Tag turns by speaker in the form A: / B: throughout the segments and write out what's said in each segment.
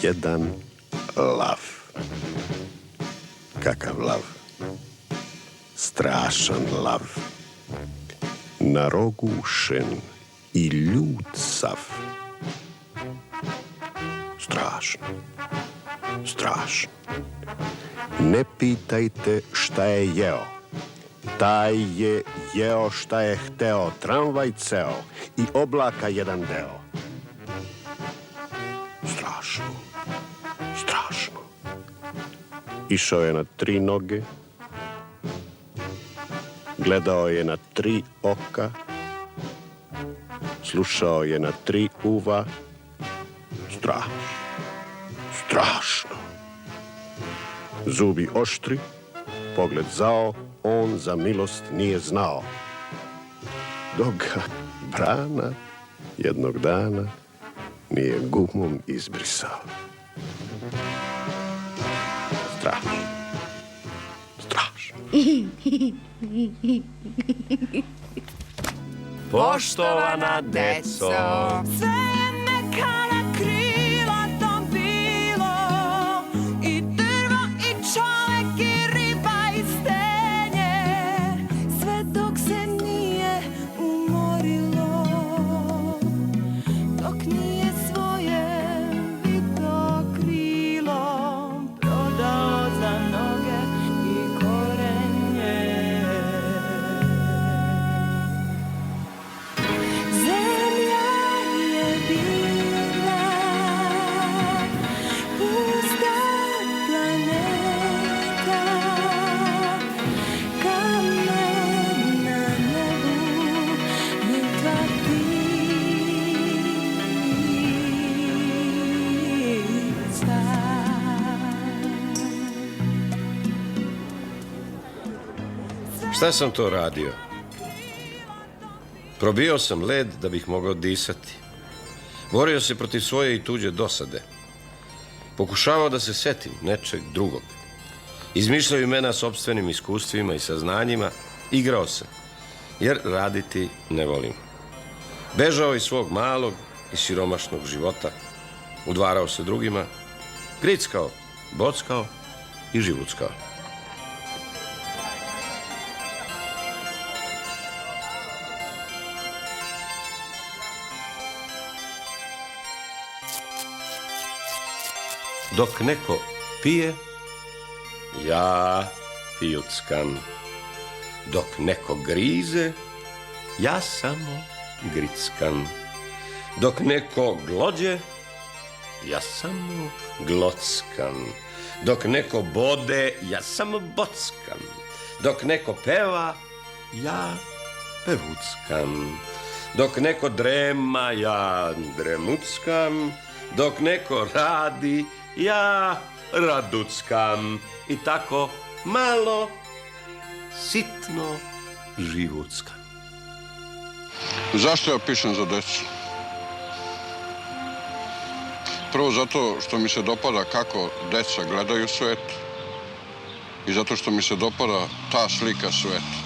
A: jedan lav. Kakav lav? Strašan lav. Narogušen i ljut sav. Strašno. Strašno. Ne pitajte šta je jeo. Taj je jeo šta je hteo, tramvaj ceo i oblaka jedan deo. Strašno. Strašno. Išao je na 3 noge, gledao je na 3 oka, slušao je na 3 uva. Strašno. Strašno. Zubi oštri, pogled zao, on za milost nije znao. Dok ga brana jednog dana nije gumom izbrisao. Strašno. Strašno.
B: Poštovana deco,
C: sve je neka na krilatom bilo, i drvo i čovek i riba i stenje, sve dok se nije umorilo, dok nije svoje vito krilo prodao za noge i korenje. Zemlja je bila pusta planeta, kamen na nebu, mrtva ptica.
B: šta sam to radio? Probio sam led da bih mogao disati. Borio se protiv svoje i tuđe dosade. Pokušavao da se setim nečeg drugog. Izmišljao imena sopstvenim iskustvima i saznanjima. Igrao sam, jer raditi ne volim. Bežao iz svog malog i siromašnog života. Udvarao se drugima. Grickao, bockao i živuckao. Dok neko pije, ja pijuckam. Dok neko grize, ja samo grickam. Dok neko glođe, ja samo glockam. Dok neko bode, ja samo bockam. Dok neko peva, ja pevuckam. Dok neko drema, ja dremuckam. Dok neko radi, ja raduckam. I tako malo, sitno živuckam.
D: Zašto ja pišem za decu? Prvo zato što mi se dopada kako deca gledaju svet i zato što mi se dopada ta slika sveta.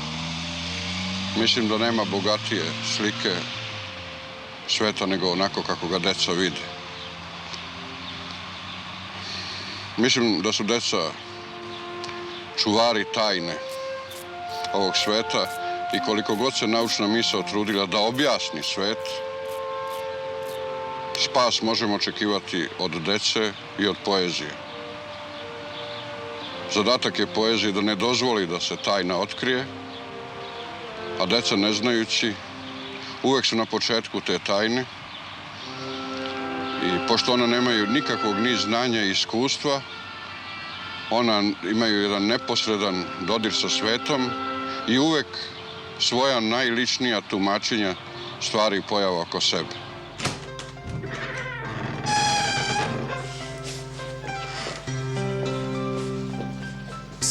D: Mislim da nema bogatije slike sveta nego onako kako ga deca vide. Mislim da su deca čuvari tajne ovog sveta i koliko god se naučna misao trudila da objasni svet, spas možemo očekivati od dece i od poezije. Zadatak je poezije da ne dozvoli da se tajna otkrije, a deca ne znajući uvek su na početku te tajne i pošto ona nemaju nikakvog ni znanja i iskustva, ona imaju jedan neposredan dodir sa svetom i uvek svoja najličnija tumačenja stvari i pojava oko sebe.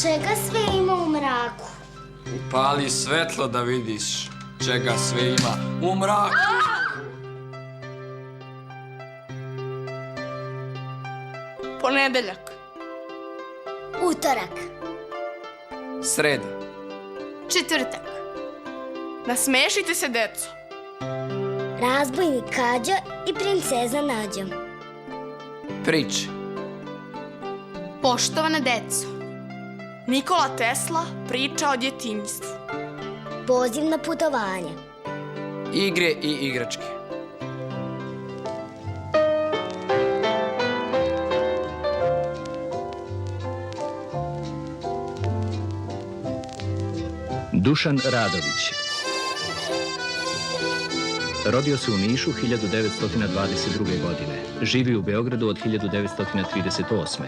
E: Čega sve ima u mraku?
F: Upali svetlo da vidiš čega sve ima u mraku.
C: Ponedeljak.
E: Utorak.
F: Sreda.
C: Četvrtak. Nasmešite se, deco.
E: Razbojnik Kađo i princeza Nađo.
F: Priče.
C: Poštovana deco, Nikola Tesla priča o djetinjstvu.
E: Poziv na putovanje.
F: Igre i igračke.
G: Dušan Radović. Rodio se u Nišu 1922. godine. Živi u Beogradu od 1938.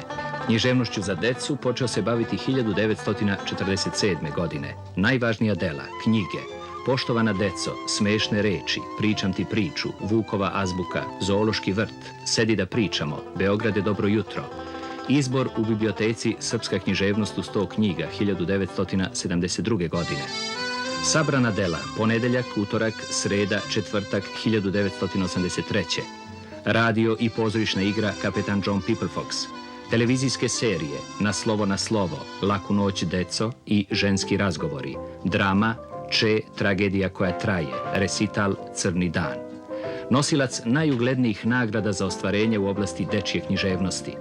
G: Književnošću za decu počeo se baviti 1947. godine. Najvažnija dela, knjige, Poštovana deco, Smešne reči, Pričam ti priču, Vukova azbuka, Zoološki vrt, Sedi da pričamo, Beograde dobro jutro. Izbor u biblioteci Srpska književnost u 100 knjiga 1972. godine. Sabrana dela, Ponedeljak, utorak, sreda, četvrtak 1983. Radio i pozorišna igra Kapetan John Peoplefox. Televizijske serije Na slovo, Laku noć deco i Ženski razgovori. Drama Če, tragedija koja traje, resital Crni dan. Nosilac najuglednijih nagrada za ostvarenje u oblasti dečje književnosti.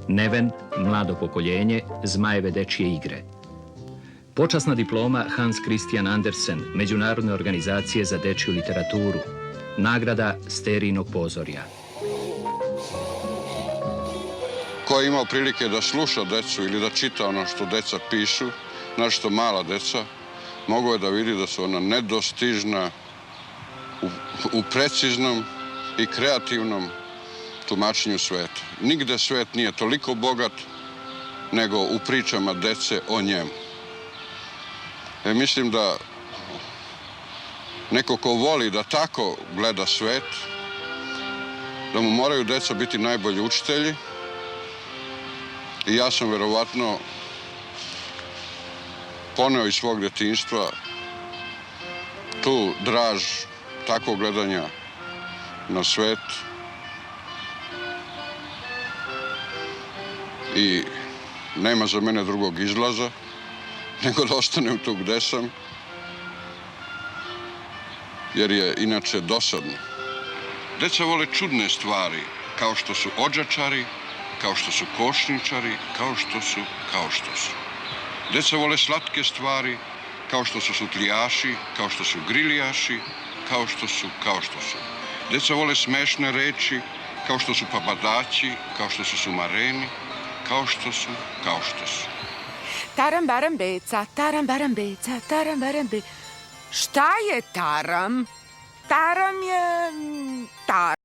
G: Neven, Mlado pokoljenje, Zmajeve dečje igre. Počasna diploma Hans Christian Andersen, Međunarodne organizacije za dečju literaturu. Nagrada Sterijinog pozorja.
D: Ko je imao prilike da sluša decu ili da čita ono što deca pišu, našto mala deca, mogao je da vidi da su ona nedostižna u preciznom i kreativnom tumačenju sveta. Nigde svet nije toliko bogat nego u pričama dece o njemu. Mislim da neko ko voli da tako gleda svet, da mu moraju deca biti najbolji učitelji i ja sam verovatno poneo iz svog djetinjstva tu draž takvog gledanja na svet i nema za mene drugog izlaza nego da ostanem tu gde sam, jer je inače dosadno. Deca vole čudne stvari, kao što su odžačari, kao što su košničari, kao što su. Deca vole slatke stvari, kao što su sutljaši, kao što su griljaši, kao što su. Deca vole smešne reči, kao što su papadaći, kao što su sumareni, kao što su.
H: Taram baram beca, taram baram beca, taram baram beca. Šta je taram? Taram je...